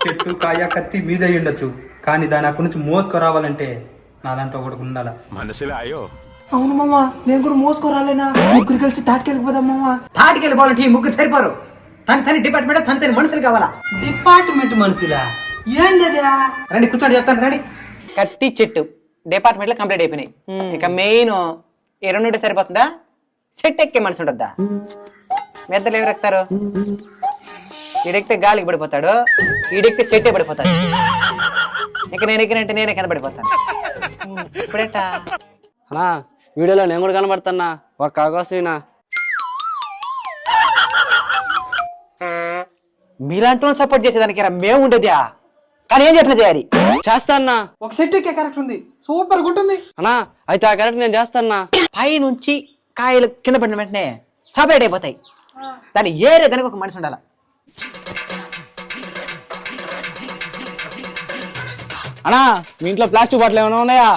చెట్టు కాయ కత్తి మీద ఉండొచ్చు, కానీ దాని అక్కడి నుంచి మోసుకురావాలంటే నాలంటే ఒకటి ఉండాల. మనసులో అయ్యో అవును మామ, నేను కూడా మోసుకోరాలేనా? ముగ్గురు కలిసి తాటికెళ్ళిపోదాం మామ. తాటికెళ్ళిపోవాలంటే ఈ ముగ్గురు సరిపోరు. తన డిపార్ట్మెంట్ తన మనుషులు కావాలా? డిపార్ట్మెంట్ మనుషులా? ఏంది అది? రండి కూర్చోండి, చెప్తాను రండి. కత్తి చెట్టు డిపార్ట్మెంట్ లో కంప్లీట్ అయిపోయినాయి. ఇక మెయిన్ ఈ రెండు సరిపోతుందా? సెట్ ఎక్కే మనిషి ఉంటుందా? మెద్దలు ఎవరు ఎక్కుతారు? ఈడెక్కితే గాలికి పడిపోతాడు, ఈడెక్కితే సెట్టే పడిపోతాడు. ఇక నేను ఎక్కినంటే నేనే కింద పడిపోతాను. ఇప్పుడేటా అన్నా వీడియోలో నేను కూడా కనబడుతున్నా, ఒక కాకోసీనా. మీలాంటి సపోర్ట్ చేసేదానికి మేము ఉండేదా? కానీ ఏం చెప్పిన చేయాలి? చేస్తా అన్నా. ఒక సెట్ ఎక్కే కరెక్ట్ ఉంది, సూపర్ ఉంటుంది అన్నా అయితే ఆ కరెక్ట్ నేను చేస్తాన్నా. పై నుంచి కాయలు కింద పడిన వెంటనే సపరేట్ అయిపోతాయి. దాన్ని ఏరే దానికి ఒక మనిషి ఉండాల. అన్నా మీ ఇంట్లో ప్లాస్టిక్ బాటిల్ ఏమైనా ఉన్నాయా?